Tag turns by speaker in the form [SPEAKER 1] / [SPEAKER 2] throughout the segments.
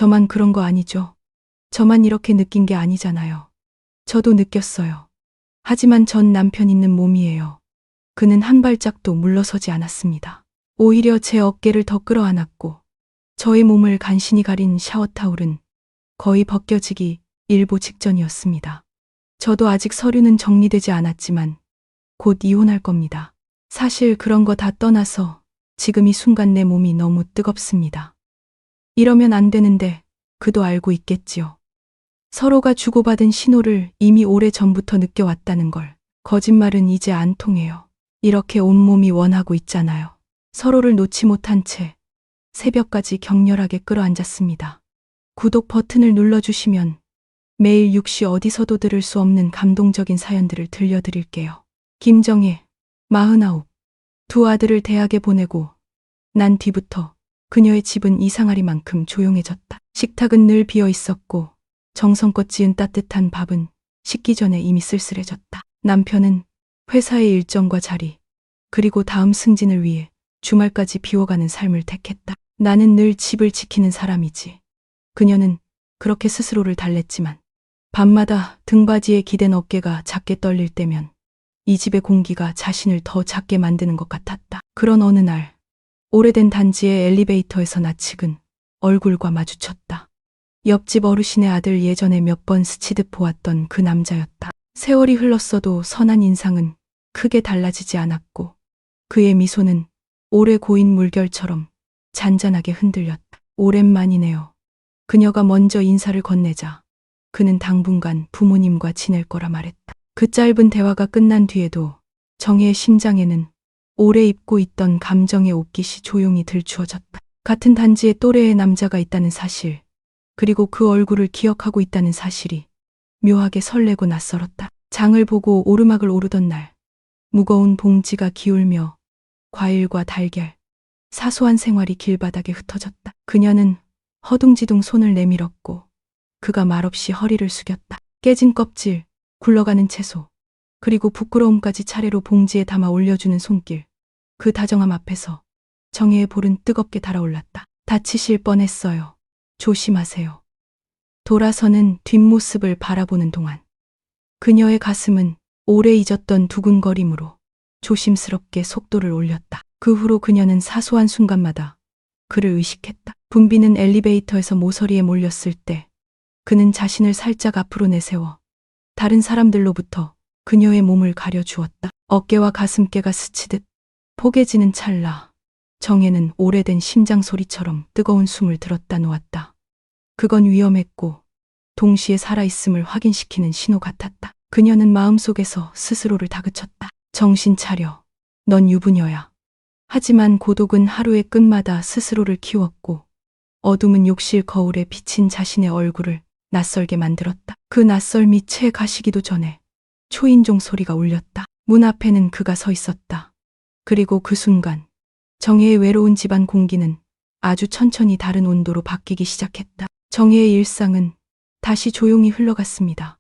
[SPEAKER 1] 저만 그런 거 아니죠? 저만 이렇게 느낀 게 아니잖아요. 저도 느꼈어요. 하지만 전 남편 있는 몸이에요. 그는 한 발짝도 물러서지 않았습니다. 오히려 제 어깨를 더 끌어안았고 저의 몸을 간신히 가린 샤워타올은 거의 벗겨지기 일보 직전이었습니다. 저도 아직 서류는 정리되지 않았지만 곧 이혼할 겁니다. 사실 그런 거 다 떠나서 지금 이 순간 내 몸이 너무 뜨겁습니다. 이러면 안 되는데 그도 알고 있겠지요. 서로가 주고받은 신호를 이미 오래 전부터 느껴왔다는 걸. 거짓말은 이제 안 통해요. 이렇게 온몸이 원하고 있잖아요. 서로를 놓지 못한 채 새벽까지 격렬하게 끌어안았습니다. 구독 버튼을 눌러주시면 매일 육시 어디서도 들을 수 없는 감동적인 사연들을 들려드릴게요. 김정혜, 49. 두 아들을 대학에 보내고 난 뒤부터 그녀의 집은 이상하리만큼 조용해졌다. 식탁은 늘 비어 있었고 정성껏 지은 따뜻한 밥은 식기 전에 이미 쓸쓸해졌다. 남편은 회사의 일정과 자리, 그리고 다음 승진을 위해 주말까지 비워가는 삶을 택했다. 나는 늘 집을 지키는 사람이지. 그녀는 그렇게 스스로를 달랬지만 밤마다 등받이에 기댄 어깨가 작게 떨릴 때면 이 집의 공기가 자신을 더 작게 만드는 것 같았다. 그런 어느 날 오래된 단지의 엘리베이터에서 낯익은 얼굴과 마주쳤다. 옆집 어르신의 아들, 예전에 몇 번 스치듯 보았던 그 남자였다. 세월이 흘렀어도 선한 인상은 크게 달라지지 않았고 그의 미소는 오래 고인 물결처럼 잔잔하게 흔들렸다. 오랜만이네요. 그녀가 먼저 인사를 건네자 그는 당분간 부모님과 지낼 거라 말했다. 그 짧은 대화가 끝난 뒤에도 정혜의 심장에는 오래 입고 있던 감정의 옷깃이 조용히 들추어졌다. 같은 단지에 또래의 남자가 있다는 사실, 그리고 그 얼굴을 기억하고 있다는 사실이 묘하게 설레고 낯설었다. 장을 보고 오르막을 오르던 날, 무거운 봉지가 기울며 과일과 달걀, 사소한 생활이 길바닥에 흩어졌다. 그녀는 허둥지둥 손을 내밀었고 그가 말없이 허리를 숙였다. 깨진 껍질, 굴러가는 채소, 그리고 부끄러움까지 차례로 봉지에 담아 올려주는 손길. 그 다정함 앞에서 정혜의 볼은 뜨겁게 달아올랐다. 다치실 뻔했어요. 조심하세요. 돌아서는 뒷모습을 바라보는 동안 그녀의 가슴은 오래 잊었던 두근거림으로 조심스럽게 속도를 올렸다. 그 후로 그녀는 사소한 순간마다 그를 의식했다. 붐비는 엘리베이터에서 모서리에 몰렸을 때 그는 자신을 살짝 앞으로 내세워 다른 사람들로부터 그녀의 몸을 가려주었다. 어깨와 가슴께가 스치듯 포개지는 찰나 정혜는 오래된 심장 소리처럼 뜨거운 숨을 들었다 놓았다. 그건 위험했고 동시에 살아있음을 확인시키는 신호 같았다. 그녀는 마음속에서 스스로를 다그쳤다. 정신 차려. 넌 유부녀야. 하지만 고독은 하루의 끝마다 스스로를 키웠고 어둠은 욕실 거울에 비친 자신의 얼굴을 낯설게 만들었다. 그 낯설미 채 가시기도 전에 초인종 소리가 울렸다. 문 앞에는 그가 서 있었다. 그리고 그 순간 정혜의 외로운 집안 공기는 아주 천천히 다른 온도로 바뀌기 시작했다. 정혜의 일상은 다시 조용히 흘러갔습니다.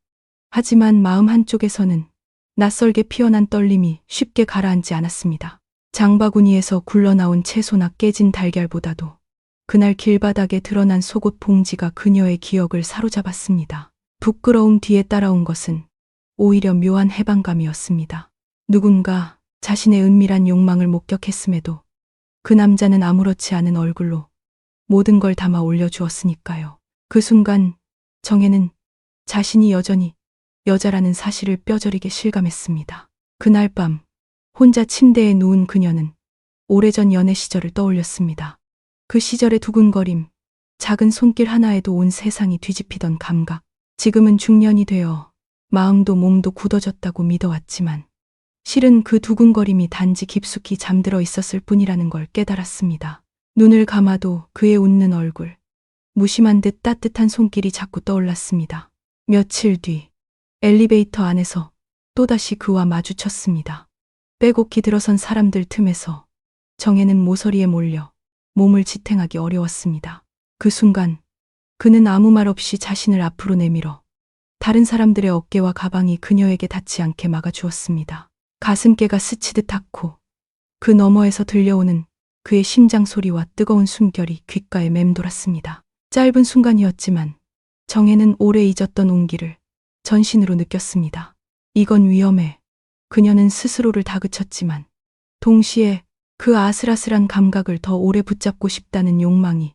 [SPEAKER 1] 하지만 마음 한쪽에서는 낯설게 피어난 떨림이 쉽게 가라앉지 않았습니다. 장바구니에서 굴러나온 채소나 깨진 달걀보다도 그날 길바닥에 드러난 속옷 봉지가 그녀의 기억을 사로잡았습니다. 부끄러움 뒤에 따라온 것은 오히려 묘한 해방감이었습니다. 누군가 자신의 은밀한 욕망을 목격했음에도 그 남자는 아무렇지 않은 얼굴로 모든 걸 담아 올려주었으니까요. 그 순간 정혜는 자신이 여전히 여자라는 사실을 뼈저리게 실감했습니다. 그날 밤 혼자 침대에 누운 그녀는 오래전 연애 시절을 떠올렸습니다. 그 시절의 두근거림, 작은 손길 하나에도 온 세상이 뒤집히던 감각. 지금은 중년이 되어 마음도 몸도 굳어졌다고 믿어왔지만 실은 그 두근거림이 단지 깊숙이 잠들어 있었을 뿐이라는 걸 깨달았습니다. 눈을 감아도 그의 웃는 얼굴, 무심한 듯 따뜻한 손길이 자꾸 떠올랐습니다. 며칠 뒤 엘리베이터 안에서 또다시 그와 마주쳤습니다. 빼곡히 들어선 사람들 틈에서 정혜는 모서리에 몰려 몸을 지탱하기 어려웠습니다. 그 순간 그는 아무 말 없이 자신을 앞으로 내밀어 다른 사람들의 어깨와 가방이 그녀에게 닿지 않게 막아주었습니다. 가슴께가 스치듯 닿고 그 너머에서 들려오는 그의 심장 소리와 뜨거운 숨결이 귓가에 맴돌았습니다. 짧은 순간이었지만 정혜는 오래 잊었던 온기를 전신으로 느꼈습니다. 이건 위험해. 그녀는 스스로를 다그쳤지만 동시에 그 아슬아슬한 감각을 더 오래 붙잡고 싶다는 욕망이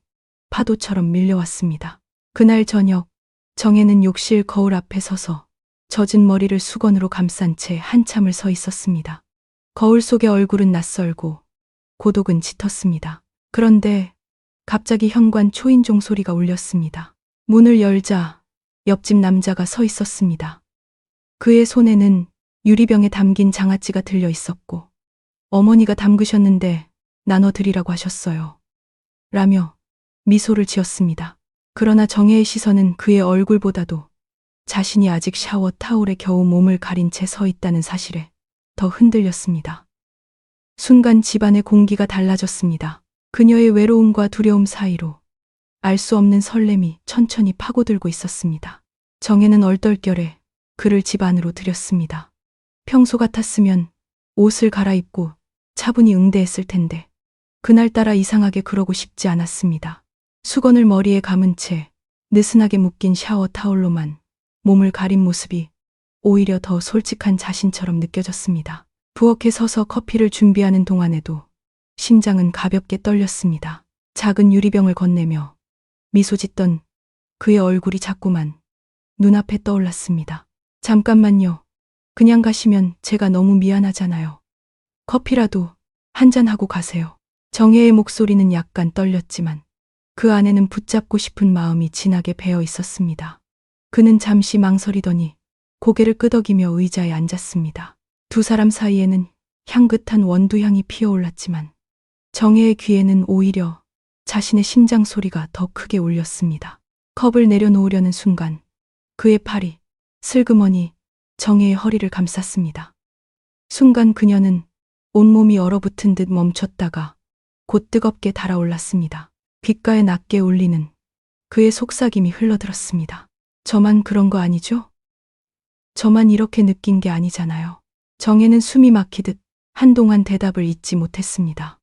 [SPEAKER 1] 파도처럼 밀려왔습니다. 그날 저녁, 정혜는 욕실 거울 앞에 서서 젖은 머리를 수건으로 감싼 채 한참을 서 있었습니다. 거울 속의 얼굴은 낯설고 고독은 짙었습니다. 그런데 갑자기 현관 초인종 소리가 울렸습니다. 문을 열자 옆집 남자가 서 있었습니다. 그의 손에는 유리병에 담긴 장아찌가 들려 있었고 어머니가 담그셨는데 나눠드리라고 하셨어요. 라며 미소를 지었습니다. 그러나 정혜의 시선은 그의 얼굴보다도 자신이 아직 샤워 타올에 겨우 몸을 가린 채 서 있다는 사실에 더 흔들렸습니다. 순간 집안의 공기가 달라졌습니다. 그녀의 외로움과 두려움 사이로 알 수 없는 설렘이 천천히 파고들고 있었습니다. 정혜는 얼떨결에 그를 집 안으로 들였습니다. 평소 같았으면 옷을 갈아입고 차분히 응대했을 텐데 그날따라 이상하게 그러고 싶지 않았습니다. 수건을 머리에 감은 채 느슨하게 묶인 샤워 타올로만 몸을 가린 모습이 오히려 더 솔직한 자신처럼 느껴졌습니다. 부엌에 서서 커피를 준비하는 동안에도 심장은 가볍게 떨렸습니다. 작은 유리병을 건네며 미소 짓던 그의 얼굴이 자꾸만 눈앞에 떠올랐습니다. 잠깐만요. 그냥 가시면 제가 너무 미안하잖아요. 커피라도 한잔하고 가세요. 정혜의 목소리는 약간 떨렸지만 그 안에는 붙잡고 싶은 마음이 진하게 배어 있었습니다. 그는 잠시 망설이더니 고개를 끄덕이며 의자에 앉았습니다. 두 사람 사이에는 향긋한 원두향이 피어올랐지만 정혜의 귀에는 오히려 자신의 심장 소리가 더 크게 울렸습니다. 컵을 내려놓으려는 순간 그의 팔이 슬그머니 정혜의 허리를 감쌌습니다. 순간 그녀는 온몸이 얼어붙은 듯 멈췄다가 곧 뜨겁게 달아올랐습니다. 귓가에 낮게 울리는 그의 속삭임이 흘러들었습니다. 저만 그런 거 아니죠? 저만 이렇게 느낀 게 아니잖아요. 정혜는 숨이 막히듯 한동안 대답을 잇지 못했습니다.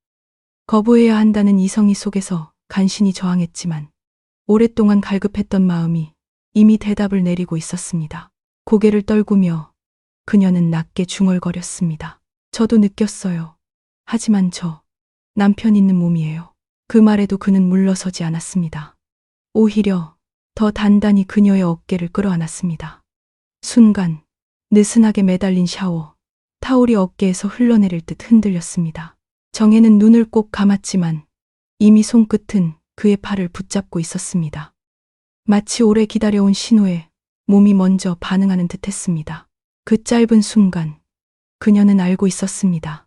[SPEAKER 1] 거부해야 한다는 이성희 속에서 간신히 저항했지만 오랫동안 갈급했던 마음이 이미 대답을 내리고 있었습니다. 고개를 떨구며 그녀는 낮게 중얼거렸습니다. 저도 느꼈어요. 하지만 저 남편 있는 몸이에요. 그 말에도 그는 물러서지 않았습니다. 오히려 더 단단히 그녀의 어깨를 끌어안았습니다. 순간 느슨하게 매달린 샤워 타올이 어깨에서 흘러내릴 듯 흔들렸습니다. 정혜는 눈을 꼭 감았지만 이미 손끝은 그의 팔을 붙잡고 있었습니다. 마치 오래 기다려온 신호에 몸이 먼저 반응하는 듯했습니다. 그 짧은 순간 그녀는 알고 있었습니다.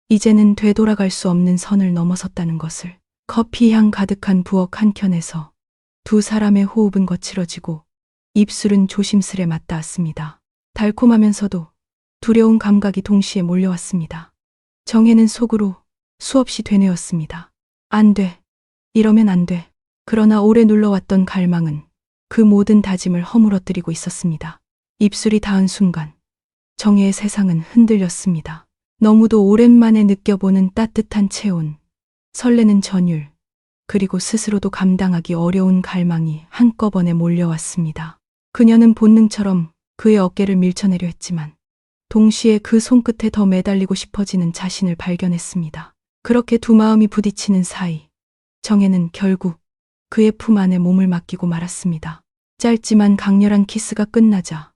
[SPEAKER 1] 이제는 되돌아갈 수 없는 선을 넘어섰다는 것을. 커피 향 가득한 부엌 한켠에서 두 사람의 호흡은 거칠어지고 입술은 조심스레 맞닿았습니다. 달콤하면서도 두려운 감각이 동시에 몰려왔습니다. 정혜는 속으로 수없이 되뇌었습니다. 안 돼. 이러면 안 돼. 그러나 오래 눌러왔던 갈망은 그 모든 다짐을 허물어뜨리고 있었습니다. 입술이 닿은 순간 정혜의 세상은 흔들렸습니다. 너무도 오랜만에 느껴보는 따뜻한 체온, 설레는 전율, 그리고 스스로도 감당하기 어려운 갈망이 한꺼번에 몰려왔습니다. 그녀는 본능처럼 그의 어깨를 밀쳐내려 했지만 동시에 그 손끝에 더 매달리고 싶어지는 자신을 발견했습니다. 그렇게 두 마음이 부딪히는 사이 정혜는 결국 그의 품 안에 몸을 맡기고 말았습니다. 짧지만 강렬한 키스가 끝나자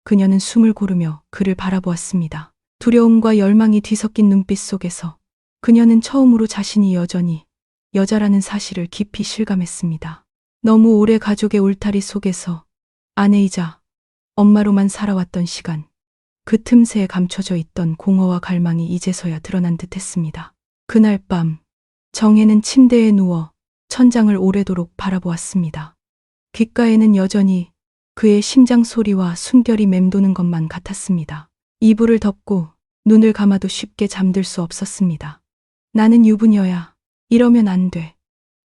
[SPEAKER 1] 그녀는 숨을 고르며 그를 바라보았습니다. 두려움과 열망이 뒤섞인 눈빛 속에서 그녀는 처음으로 자신이 여전히 여자라는 사실을 깊이 실감했습니다. 너무 오래 가족의 울타리 속에서 아내이자 엄마로만 살아왔던 시간, 그 틈새에 감춰져 있던 공허와 갈망이 이제서야 드러난 듯했습니다. 그날 밤 정혜는 침대에 누워 천장을 오래도록 바라보았습니다. 귓가에는 여전히 그의 심장 소리와 숨결이 맴도는 것만 같았습니다. 이불을 덮고 눈을 감아도 쉽게 잠들 수 없었습니다. 나는 유부녀야. 이러면 안 돼.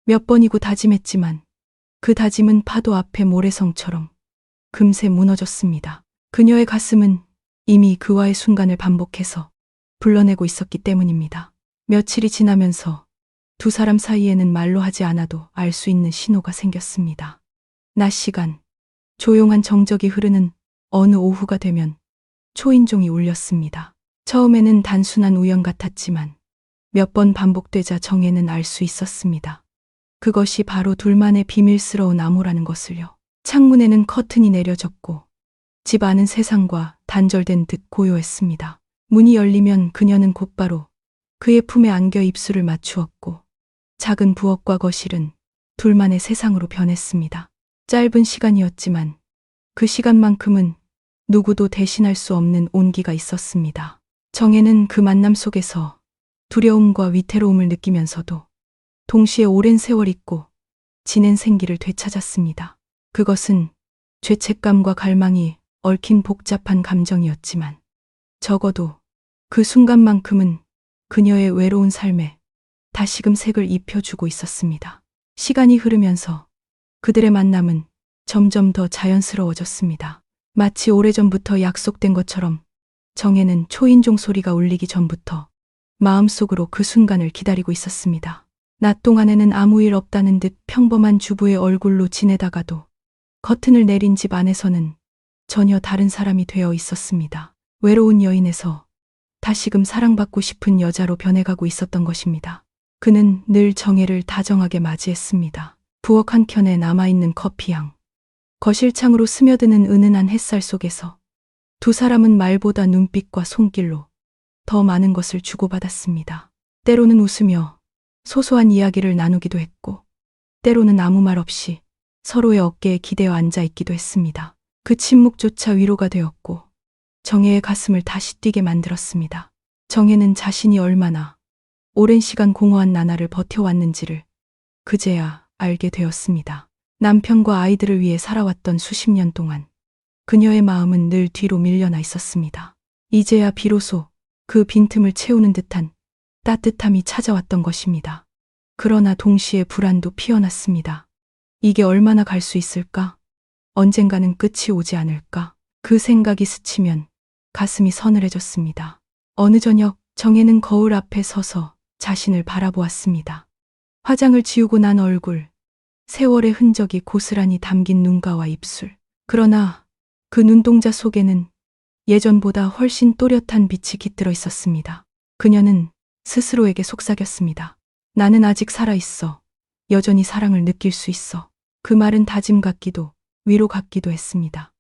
[SPEAKER 1] 몇 번이고 다짐했지만 그 다짐은 파도 앞에 모래성처럼 금세 무너졌습니다. 그녀의 가슴은 이미 그와의 순간을 반복해서 불러내고 있었기 때문입니다. 며칠이 지나면서 두 사람 사이에는 말로 하지 않아도 알 수 있는 신호가 생겼습니다. 낮 시간, 조용한 정적이 흐르는 어느 오후가 되면 초인종이 울렸습니다. 처음에는 단순한 우연 같았지만 몇 번 반복되자 정혜는 알 수 있었습니다. 그것이 바로 둘만의 비밀스러운 암호라는 것을요. 창문에는 커튼이 내려졌고 집 안은 세상과 단절된 듯 고요했습니다. 문이 열리면 그녀는 곧바로 그의 품에 안겨 입술을 맞추었고 작은 부엌과 거실은 둘만의 세상으로 변했습니다. 짧은 시간이었지만 그 시간만큼은 누구도 대신할 수 없는 온기가 있었습니다. 정혜는 그 만남 속에서 두려움과 위태로움을 느끼면서도 동시에 오랜 세월 잊고 지낸 생기를 되찾았습니다. 그것은 죄책감과 갈망이 얽힌 복잡한 감정이었지만 적어도 그 순간만큼은 그녀의 외로운 삶에 다시금 색을 입혀주고 있었습니다. 시간이 흐르면서 그들의 만남은 점점 더 자연스러워졌습니다. 마치 오래전부터 약속된 것처럼 정혜는 초인종 소리가 울리기 전부터 마음속으로 그 순간을 기다리고 있었습니다. 낮 동안에는 아무 일 없다는 듯 평범한 주부의 얼굴로 지내다가도 커튼을 내린 집 안에서는 전혀 다른 사람이 되어 있었습니다. 외로운 여인에서 다시금 사랑받고 싶은 여자로 변해가고 있었던 것입니다. 그는 늘 정혜를 다정하게 맞이했습니다. 부엌 한켠에 남아있는 커피향, 거실 창으로 스며드는 은은한 햇살 속에서 두 사람은 말보다 눈빛과 손길로 더 많은 것을 주고받았습니다. 때로는 웃으며 소소한 이야기를 나누기도 했고 때로는 아무 말 없이 서로의 어깨에 기대어 앉아있기도 했습니다. 그 침묵조차 위로가 되었고 정혜의 가슴을 다시 뛰게 만들었습니다. 정혜는 자신이 얼마나 오랜 시간 공허한 나날을 버텨왔는지를 그제야 알게 되었습니다. 남편과 아이들을 위해 살아왔던 수십 년 동안 그녀의 마음은 늘 뒤로 밀려나 있었습니다. 이제야 비로소 그 빈틈을 채우는 듯한 따뜻함이 찾아왔던 것입니다. 그러나 동시에 불안도 피어났습니다. 이게 얼마나 갈 수 있을까? 언젠가는 끝이 오지 않을까? 그 생각이 스치면 가슴이 서늘해졌습니다. 어느 저녁 정혜는 거울 앞에 서서 자신을 바라보았습니다. 화장을 지우고 난 얼굴, 세월의 흔적이 고스란히 담긴 눈가와 입술. 그러나 그 눈동자 속에는 예전보다 훨씬 또렷한 빛이 깃들어 있었습니다. 그녀는 스스로에게 속삭였습니다. 나는 아직 살아있어. 여전히 사랑을 느낄 수 있어. 그 말은 다짐 같기도 위로 같기도 했습니다.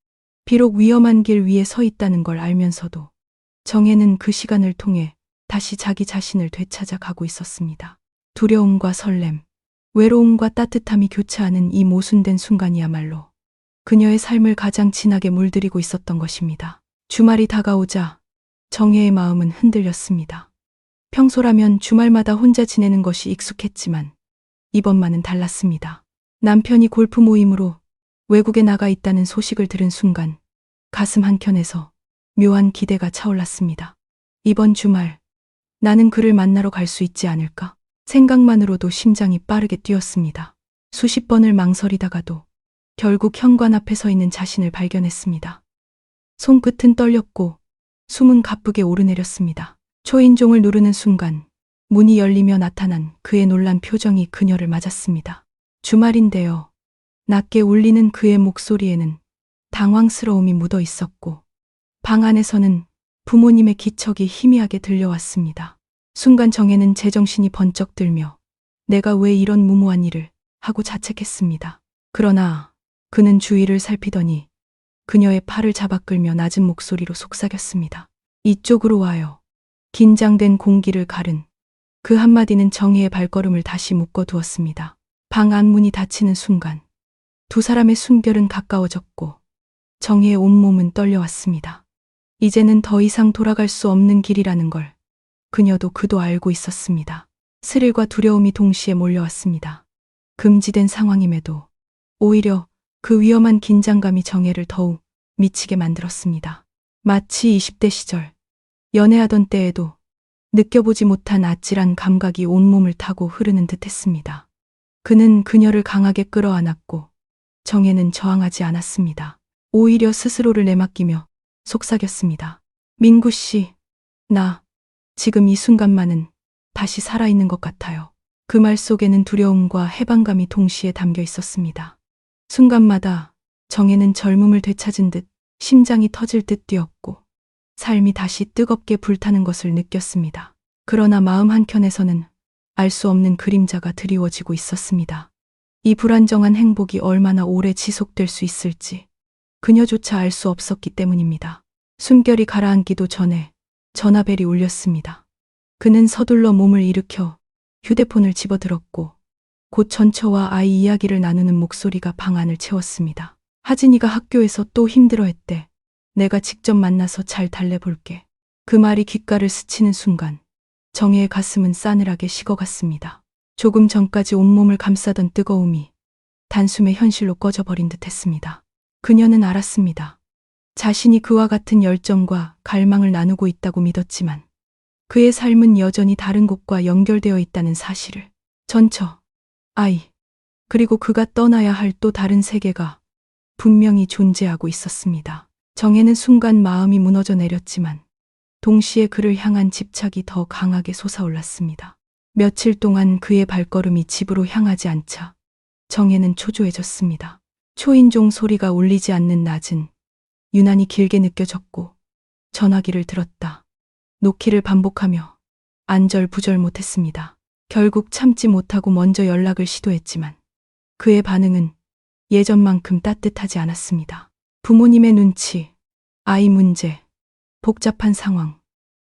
[SPEAKER 1] 비록 위험한 길 위에 서 있다는 걸 알면서도 정혜는 그 시간을 통해 다시 자기 자신을 되찾아 가고 있었습니다. 두려움과 설렘, 외로움과 따뜻함이 교차하는 이 모순된 순간이야말로 그녀의 삶을 가장 진하게 물들이고 있었던 것입니다. 주말이 다가오자 정혜의 마음은 흔들렸습니다. 평소라면 주말마다 혼자 지내는 것이 익숙했지만 이번만은 달랐습니다. 남편이 골프 모임으로 외국에 나가 있다는 소식을 들은 순간 가슴 한켠에서 묘한 기대가 차올랐습니다. 이번 주말 나는 그를 만나러 갈 수 있지 않을까? 생각만으로도 심장이 빠르게 뛰었습니다. 수십 번을 망설이다가도 결국 현관 앞에 서 있는 자신을 발견했습니다. 손끝은 떨렸고 숨은 가쁘게 오르내렸습니다. 초인종을 누르는 순간 문이 열리며 나타난 그의 놀란 표정이 그녀를 맞았습니다. 주말인데요. 낮게 울리는 그의 목소리에는 당황스러움이 묻어 있었고 방 안에서는 부모님의 기척이 희미하게 들려왔습니다. 순간 정혜는 제정신이 번쩍 들며 내가 왜 이런 무모한 일을 하고 자책했습니다. 그러나 그는 주위를 살피더니 그녀의 팔을 잡아 끌며 낮은 목소리로 속삭였습니다. 이쪽으로 와요. 긴장된 공기를 가른 그 한마디는 정혜의 발걸음을 다시 묶어두었습니다. 방 안문이 닫히는 순간 두 사람의 숨결은 가까워졌고 정혜의 온몸은 떨려왔습니다. 이제는 더 이상 돌아갈 수 없는 길이라는 걸 그녀도 그도 알고 있었습니다. 스릴과 두려움이 동시에 몰려왔습니다. 금지된 상황임에도 오히려 그 위험한 긴장감이 정혜를 더욱 미치게 만들었습니다. 마치 20대 시절 연애하던 때에도 느껴보지 못한 아찔한 감각이 온몸을 타고 흐르는 듯했습니다. 그는 그녀를 강하게 끌어안았고 정혜는 저항하지 않았습니다. 오히려 스스로를 내맡기며 속삭였습니다. 민구 씨, 나 지금 이 순간만은 다시 살아있는 것 같아요. 그 말 속에는 두려움과 해방감이 동시에 담겨 있었습니다. 순간마다 정혜는 젊음을 되찾은 듯 심장이 터질 듯 뛰었고 삶이 다시 뜨겁게 불타는 것을 느꼈습니다. 그러나 마음 한켠에서는 알 수 없는 그림자가 드리워지고 있었습니다. 이 불안정한 행복이 얼마나 오래 지속될 수 있을지 그녀조차 알 수 없었기 때문입니다. 숨결이 가라앉기도 전에 전화벨이 울렸습니다. 그는 서둘러 몸을 일으켜 휴대폰을 집어들었고 곧 전처와 아이 이야기를 나누는 목소리가 방 안을 채웠습니다. 하진이가 학교에서 또 힘들어했대. 내가 직접 만나서 잘 달래볼게. 그 말이 귓가를 스치는 순간 정혜의 가슴은 싸늘하게 식어갔습니다. 조금 전까지 온몸을 감싸던 뜨거움이 단숨에 현실로 꺼져버린 듯 했습니다. 그녀는 알았습니다. 자신이 그와 같은 열정과 갈망을 나누고 있다고 믿었지만 그의 삶은 여전히 다른 곳과 연결되어 있다는 사실을. 전처, 아이, 그리고 그가 떠나야 할 또 다른 세계가 분명히 존재하고 있었습니다. 정혜는 순간 마음이 무너져 내렸지만 동시에 그를 향한 집착이 더 강하게 솟아올랐습니다. 며칠 동안 그의 발걸음이 집으로 향하지 않자 정혜는 초조해졌습니다. 초인종 소리가 울리지 않는 낮은 유난히 길게 느껴졌고 전화기를 들었다 놓기를 반복하며 안절부절 못했습니다. 결국 참지 못하고 먼저 연락을 시도했지만 그의 반응은 예전만큼 따뜻하지 않았습니다. 부모님의 눈치, 아이 문제, 복잡한 상황.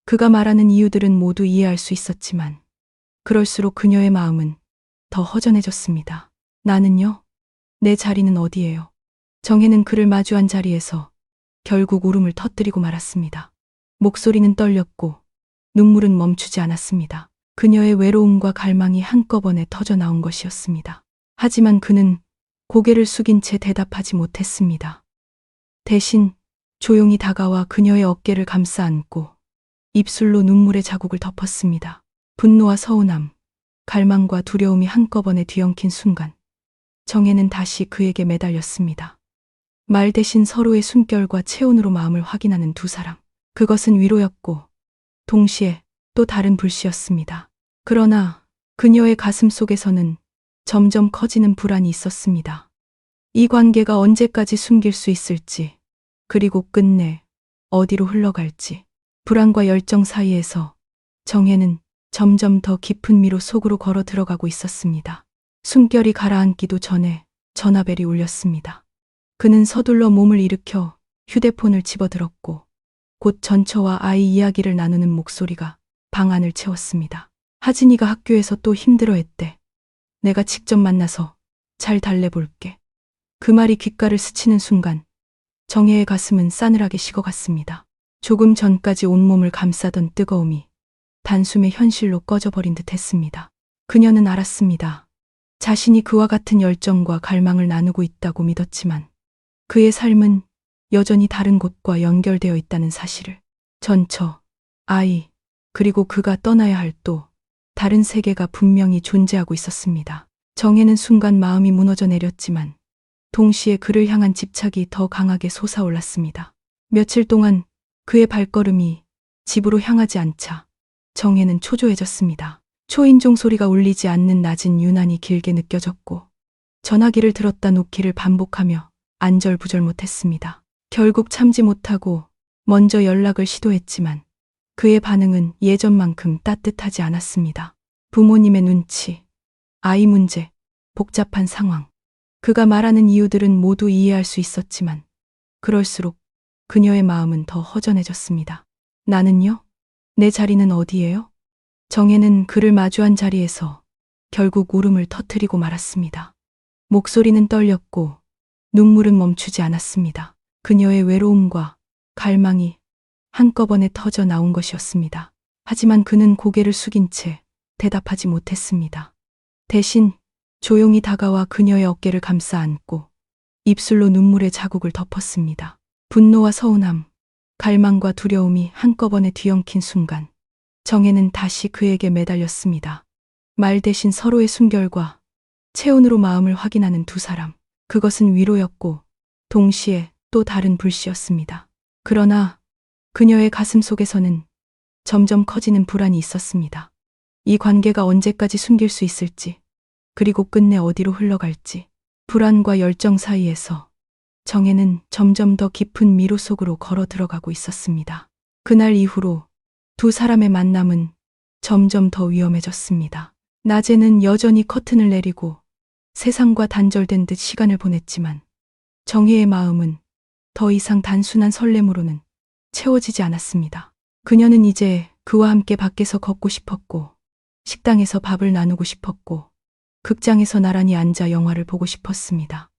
[SPEAKER 1] 그가 말하는 이유들은 모두 이해할 수 있었지만 그럴수록 그녀의 마음은 더 허전해졌습니다. 나는요? 내 자리는 어디예요? 정혜는 그를 마주한 자리에서 결국 울음을 터뜨리고 말았습니다. 목소리는 떨렸고 눈물은 멈추지 않았습니다. 그녀의 외로움과 갈망이 한꺼번에 터져 나온 것이었습니다. 하지만 그는 고개를 숙인 채 대답하지 못했습니다. 대신 조용히 다가와 그녀의 어깨를 감싸 안고 입술로 눈물의 자국을 덮었습니다. 분노와 서운함, 갈망과 두려움이 한꺼번에 뒤엉킨 순간 정혜는 다시 그에게 매달렸습니다. 말 대신 서로의 숨결과 체온으로 마음을 확인하는 두 사람. 그것은 위로였고 동시에 또 다른 불씨였습니다. 그러나 그녀의 가슴 속에서는 점점 커지는 불안이 있었습니다. 이 관계가 언제까지 숨길 수 있을지, 그리고 끝내 어디로 흘러갈지. 불안과 열정 사이에서 정혜는 점점 더 깊은 미로 속으로 걸어 들어가고 있었습니다. 숨결이 가라앉기도 전에 전화벨이 울렸습니다. 그는 서둘러 몸을 일으켜 휴대폰을 집어들었고 곧 전처와 아이 이야기를 나누는 목소리가 방 안을 채웠습니다. 하진이가 학교에서 또 힘들어했대. 내가 직접 만나서 잘 달래볼게. 그 말이 귓가를 스치는 순간 정혜의 가슴은 싸늘하게 식어갔습니다. 조금 전까지 온몸을 감싸던 뜨거움이 단숨에 현실로 꺼져버린 듯 했습니다. 그녀는 알았습니다. 자신이 그와 같은 열정과 갈망을 나누고 있다고 믿었지만 그의 삶은 여전히 다른 곳과 연결되어 있다는 사실을. 전처, 아이, 그리고 그가 떠나야 할 또 다른 세계가 분명히 존재하고 있었습니다. 정혜는 순간 마음이 무너져 내렸지만 동시에 그를 향한 집착이 더 강하게 솟아올랐습니다. 며칠 동안 그의 발걸음이 집으로 향하지 않자 정혜는 초조해졌습니다. 초인종 소리가 울리지 않는 낮은 유난히 길게 느껴졌고 전화기를 들었다 놓기를 반복하며 안절부절 못했습니다. 결국 참지 못하고 먼저 연락을 시도했지만 그의 반응은 예전만큼 따뜻하지 않았습니다. 부모님의 눈치, 아이 문제, 복잡한 상황. 그가 말하는 이유들은 모두 이해할 수 있었지만 그럴수록 그녀의 마음은 더 허전해졌습니다. 나는요? 내 자리는 어디예요? 정혜는 그를 마주한 자리에서 결국 울음을 터뜨리고 말았습니다. 목소리는 떨렸고 눈물은 멈추지 않았습니다. 그녀의 외로움과 갈망이 한꺼번에 터져 나온 것이었습니다. 하지만 그는 고개를 숙인 채 대답하지 못했습니다. 대신 조용히 다가와 그녀의 어깨를 감싸 안고 입술로 눈물의 자국을 덮었습니다. 분노와 서운함, 갈망과 두려움이 한꺼번에 뒤엉킨 순간 정혜는 다시 그에게 매달렸습니다. 말 대신 서로의 숨결과 체온으로 마음을 확인하는 두 사람. 그것은 위로였고 동시에 또 다른 불씨였습니다. 그러나 그녀의 가슴 속에서는 점점 커지는 불안이 있었습니다. 이 관계가 언제까지 숨길 수 있을지, 그리고 끝내 어디로 흘러갈지. 불안과 열정 사이에서 정혜는 점점 더 깊은 미로 속으로 걸어 들어가고 있었습니다. 그날 이후로 두 사람의 만남은 점점 더 위험해졌습니다. 낮에는 여전히 커튼을 내리고 세상과 단절된 듯 시간을 보냈지만 정혜의 마음은 더 이상 단순한 설렘으로는 채워지지 않았습니다. 그녀는 이제 그와 함께 밖에서 걷고 싶었고, 식당에서 밥을 나누고 싶었고, 극장에서 나란히 앉아 영화를 보고 싶었습니다.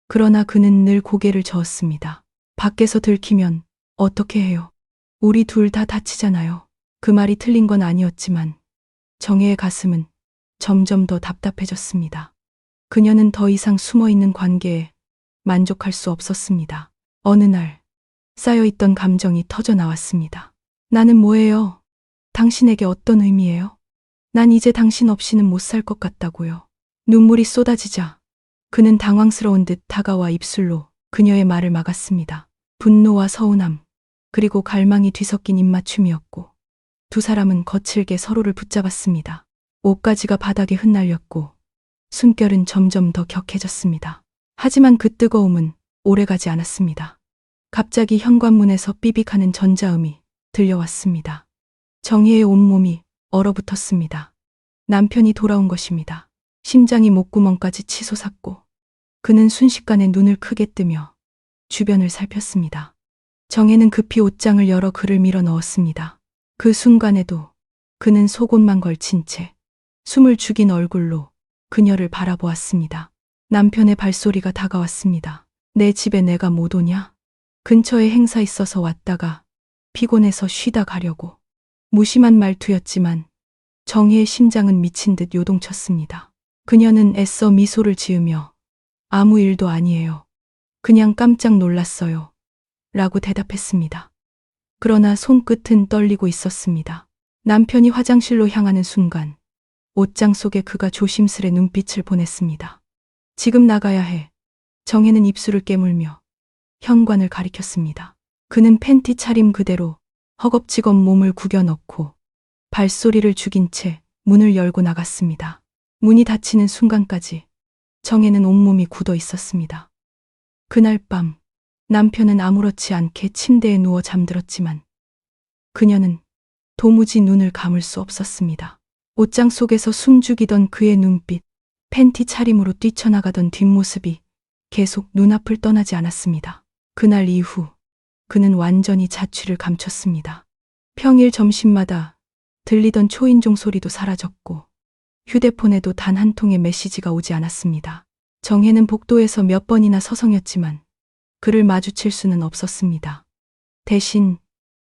[SPEAKER 1] 그러나 그는 늘 고개를 저었습니다. 밖에서 들키면 어떻게 해요? 우리 둘 다 다치잖아요. 그 말이 틀린 건 아니었지만 정혜의 가슴은 점점 더 답답해졌습니다. 그녀는 더 이상 숨어있는 관계에 만족할 수 없었습니다. 어느 날 쌓여있던 감정이 터져 나왔습니다. 나는 뭐예요? 당신에게 어떤 의미예요? 난 이제 당신 없이는 못 살 것 같다고요. 눈물이 쏟아지자 그는 당황스러운 듯 다가와 입술로 그녀의 말을 막았습니다. 분노와 서운함, 그리고 갈망이 뒤섞인 입맞춤이었고 두 사람은 거칠게 서로를 붙잡았습니다. 옷가지가 바닥에 흩날렸고 숨결은 점점 더 격해졌습니다. 하지만 그 뜨거움은 오래가지 않았습니다. 갑자기 현관문에서 삐빅하는 전자음이 들려왔습니다. 정희의 온몸이 얼어붙었습니다. 남편이 돌아온 것입니다. 심장이 목구멍까지 치솟았고 그는 순식간에 눈을 크게 뜨며 주변을 살폈습니다. 정혜는 급히 옷장을 열어 그를 밀어 넣었습니다. 그 순간에도 그는 속옷만 걸친 채 숨을 죽인 얼굴로 그녀를 바라보았습니다. 남편의 발소리가 다가왔습니다. 내 집에 내가 못 오냐? 근처에 행사 있어서 왔다가 피곤해서 쉬다 가려고. 무심한 말투였지만 정희의 심장은 미친 듯 요동쳤습니다. 그녀는 애써 미소를 지으며 아무 일도 아니에요. 그냥 깜짝 놀랐어요. 라고 대답했습니다. 그러나 손끝은 떨리고 있었습니다. 남편이 화장실로 향하는 순간 옷장 속에 그가 조심스레 눈빛을 보냈습니다. 지금 나가야 해. 정혜는 입술을 깨물며 현관을 가리켰습니다. 그는 팬티 차림 그대로 허겁지겁 몸을 구겨 넣고 발소리를 죽인 채 문을 열고 나갔습니다. 문이 닫히는 순간까지 정혜는 온몸이 굳어 있었습니다. 그날 밤 남편은 아무렇지 않게 침대에 누워 잠들었지만 그녀는 도무지 눈을 감을 수 없었습니다. 옷장 속에서 숨죽이던 그의 눈빛, 팬티 차림으로 뛰쳐나가던 뒷모습이 계속 눈앞을 떠나지 않았습니다. 그날 이후 그는 완전히 자취를 감췄습니다. 평일 점심마다 들리던 초인종 소리도 사라졌고 휴대폰에도 단 한 통의 메시지가 오지 않았습니다. 정혜는 복도에서 몇 번이나 서성였지만 그를 마주칠 수는 없었습니다. 대신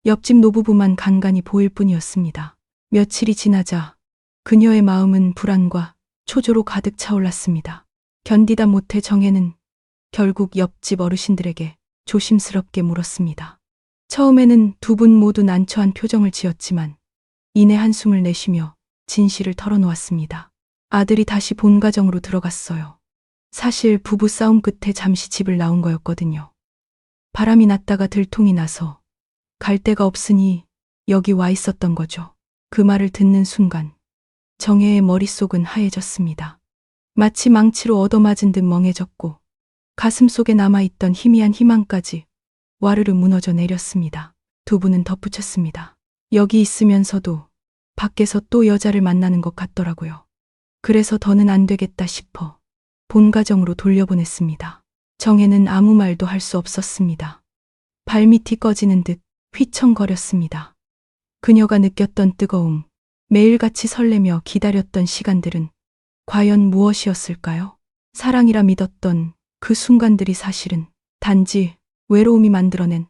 [SPEAKER 1] 옆집 노부부만 간간히 보일 뿐이었습니다. 며칠이 지나자 그녀의 마음은 불안과 초조로 가득 차올랐습니다. 견디다 못해 정혜는 결국 옆집 어르신들에게 조심스럽게 물었습니다. 처음에는 두 분 모두 난처한 표정을 지었지만 이내 한숨을 내쉬며 진실을 털어놓았습니다. 아들이 다시 본가정으로 들어갔어요. 사실 부부 싸움 끝에 잠시 집을 나온 거였거든요. 바람이 났다가 들통이 나서 갈 데가 없으니 여기 와 있었던 거죠. 그 말을 듣는 순간 정혜의 머릿속은 하얘졌습니다. 마치 망치로 얻어맞은 듯 멍해졌고 가슴속에 남아있던 희미한 희망까지 와르르 무너져 내렸습니다. 두 분은 덧붙였습니다. 여기 있으면서도 밖에서 또 여자를 만나는 것 같더라고요. 그래서 더는 안 되겠다 싶어 본가정으로 돌려보냈습니다. 정혜는 아무 말도 할 수 없었습니다. 발밑이 꺼지는 듯 휘청거렸습니다. 그녀가 느꼈던 뜨거움, 매일같이 설레며 기다렸던 시간들은 과연 무엇이었을까요? 사랑이라 믿었던 그 순간들이 사실은 단지 외로움이 만들어낸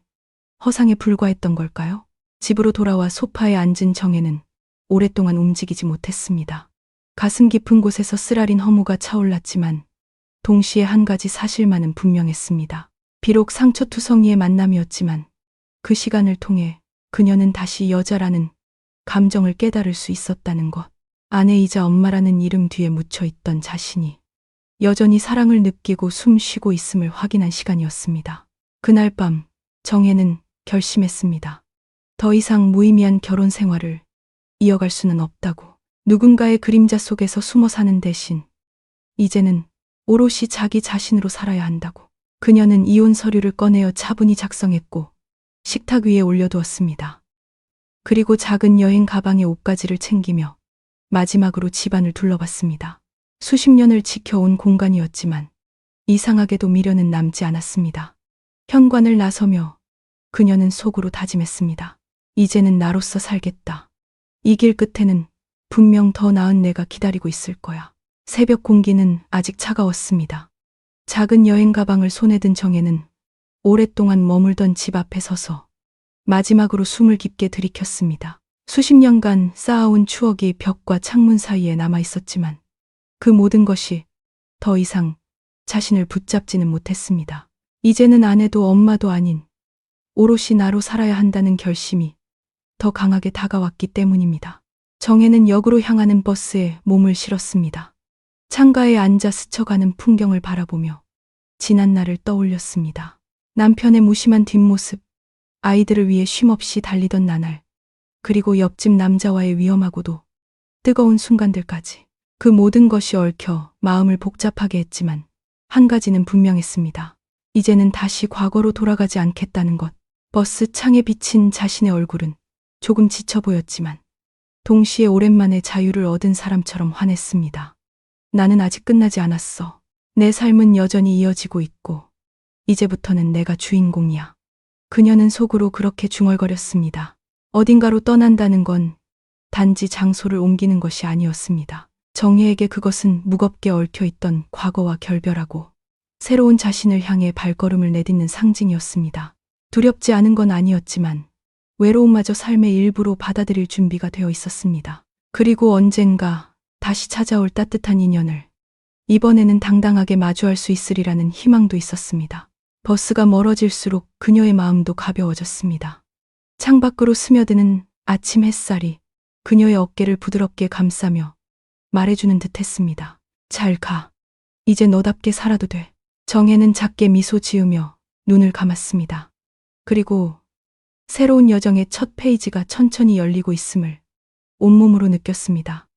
[SPEAKER 1] 허상에 불과했던 걸까요? 집으로 돌아와 소파에 앉은 정혜는 오랫동안 움직이지 못했습니다. 가슴 깊은 곳에서 쓰라린 허무가 차올랐지만 동시에 한 가지 사실만은 분명했습니다. 비록 상처투성이의 만남이었지만 그 시간을 통해 그녀는 다시 여자라는 감정을 깨달을 수 있었다는 것. 아내이자 엄마라는 이름 뒤에 묻혀있던 자신이 여전히 사랑을 느끼고 숨 쉬고 있음을 확인한 시간이었습니다. 그날 밤 정혜는 결심했습니다. 더 이상 무의미한 결혼 생활을 이어갈 수는 없다고. 누군가의 그림자 속에서 숨어 사는 대신 이제는 오롯이 자기 자신으로 살아야 한다고. 그녀는 이혼 서류를 꺼내어 차분히 작성했고 식탁 위에 올려두었습니다. 그리고 작은 여행 가방에 옷가지를 챙기며 마지막으로 집안을 둘러봤습니다. 수십 년을 지켜온 공간이었지만 이상하게도 미련은 남지 않았습니다. 현관을 나서며 그녀는 속으로 다짐했습니다. 이제는 나로서 살겠다. 이 길 끝에는 분명 더 나은 내가 기다리고 있을 거야. 새벽 공기는 아직 차가웠습니다. 작은 여행 가방을 손에 든 정혜는 오랫동안 머물던 집 앞에 서서 마지막으로 숨을 깊게 들이켰습니다. 수십 년간 쌓아온 추억이 벽과 창문 사이에 남아 있었지만 그 모든 것이 더 이상 자신을 붙잡지는 못했습니다. 이제는 아내도 엄마도 아닌 오롯이 나로 살아야 한다는 결심이 더 강하게 다가왔기 때문입니다. 정혜는 역으로 향하는 버스에 몸을 실었습니다. 창가에 앉아 스쳐가는 풍경을 바라보며 지난 날을 떠올렸습니다. 남편의 무심한 뒷모습, 아이들을 위해 쉼없이 달리던 나날, 그리고 옆집 남자와의 위험하고도 뜨거운 순간들까지. 그 모든 것이 얽혀 마음을 복잡하게 했지만 한 가지는 분명했습니다. 이제는 다시 과거로 돌아가지 않겠다는 것. 버스 창에 비친 자신의 얼굴은 조금 지쳐 보였지만 동시에 오랜만에 자유를 얻은 사람처럼 환했습니다. 나는 아직 끝나지 않았어. 내 삶은 여전히 이어지고 있고 이제부터는 내가 주인공이야. 그녀는 속으로 그렇게 중얼거렸습니다. 어딘가로 떠난다는 건 단지 장소를 옮기는 것이 아니었습니다. 정혜에게 그것은 무겁게 얽혀있던 과거와 결별하고 새로운 자신을 향해 발걸음을 내딛는 상징이었습니다. 두렵지 않은 건 아니었지만 외로움마저 삶의 일부로 받아들일 준비가 되어 있었습니다. 그리고 언젠가 다시 찾아올 따뜻한 인연을 이번에는 당당하게 마주할 수 있으리라는 희망도 있었습니다. 버스가 멀어질수록 그녀의 마음도 가벼워졌습니다. 창밖으로 스며드는 아침 햇살이 그녀의 어깨를 부드럽게 감싸며 말해주는 듯했습니다. 잘 가. 이제 너답게 살아도 돼. 정혜는 작게 미소 지으며 눈을 감았습니다. 그리고 새로운 여정의 첫 페이지가 천천히 열리고 있음을 온몸으로 느꼈습니다.